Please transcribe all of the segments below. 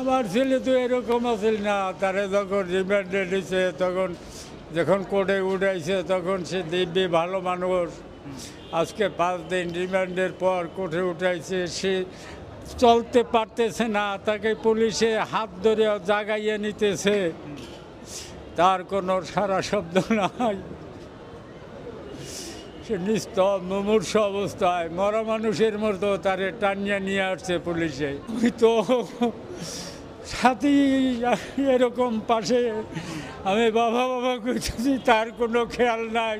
আমার ছেলে তো এরকম আছিল না, তারে যখন রিমান্ডে নিছে তখন যখন কোর্টে উঠাইছে তখন সে দিব্যি ভালো মানুষ। আজকে 5 দিন রিমান্ডের পর কোর্টে উঠাইছে, সে চলতে পারতেছে না, তাকে পুলিশে হাত ধরে জাগাইয়ে নিতেছে, তার কোনো সারা শব্দ নাই। সে নিস্তব্ধ মুমূর্ষ অবস্থায় মরা মানুষের মতো তারে টানিয়ে নিয়ে আসছে পুলিশে। আমি তো সাথী এরকম পাশে আমি বাবা বাবা করতেছি, তার কোনো খেয়াল নাই,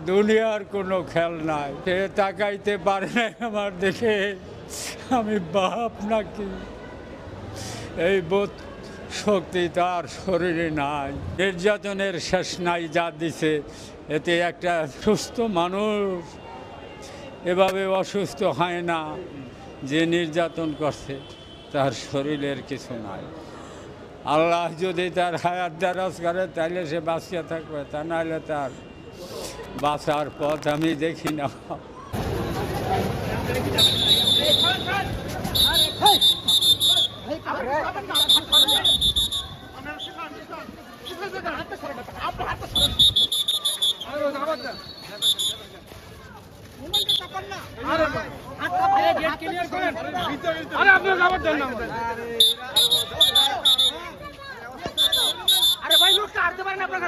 দুনিয়ার কোনো খেয়াল নাই। সে তাকাইতে পারে না আমার দেখে আমি বাপ নাকি, এই বোধ শক্তি তার শরীরে নাই। নির্যাতনের শেষ নাই যা দিছে, এতে একটা সুস্থ মানুষ এভাবে অসুস্থ হয় না। যে নির্যাতন করছে তার শরীরের কিছু নাই। আল্লাহ যদি তার হায়াত দারাজ করে তাহলে সে বাঁচিয়ে থাকবে, তা নাহলে তার বাঁচার পথ আমি দেখি না। আরে ভাই লোকটা আনতে পারেন আপনারা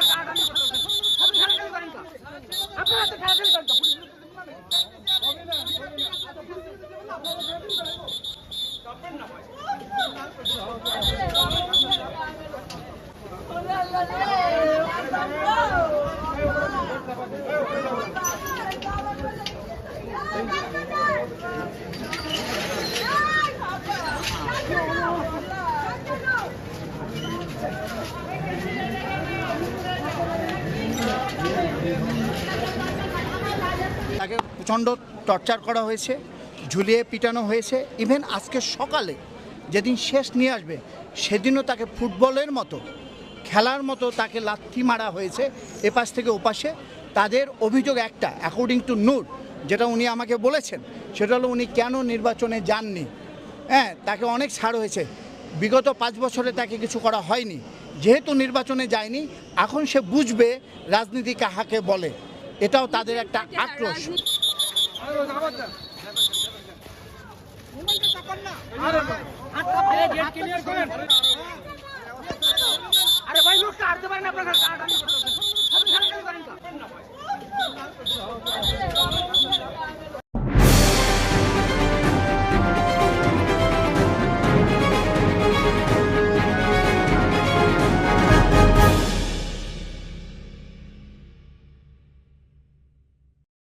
তাকে প্রচণ্ড টর্চার করা হয়েছে, ঝুলিয়ে পিটানো হয়েছে। ইভেন আজকে সকালে যেদিন শেষ নিয়ে আসবে সেদিনও তাকে ফুটবলের মতো খেলার মতো তাকে লাথি মারা হয়েছে এপাশ থেকে ওপাশে। তাদের অভিযোগ একটা, অ্যাকর্ডিং টু নূর, যেটা উনি আমাকে বলেছেন, সেটা হলো উনি কেন নির্বাচনে যাননি। হ্যাঁ, তাকে অনেক ছাড় হয়েছে, বিগত 5 বছরে তাকে কিছু করা হয়নি। যেহেতু নির্বাচনে যায়নি, এখন সে বুঝবে রাজনীতি কাহাকে বলে। এটাও তাদের একটা আক্রোশ। আরে ভাই লোকটা আনতে পারেন আপনারা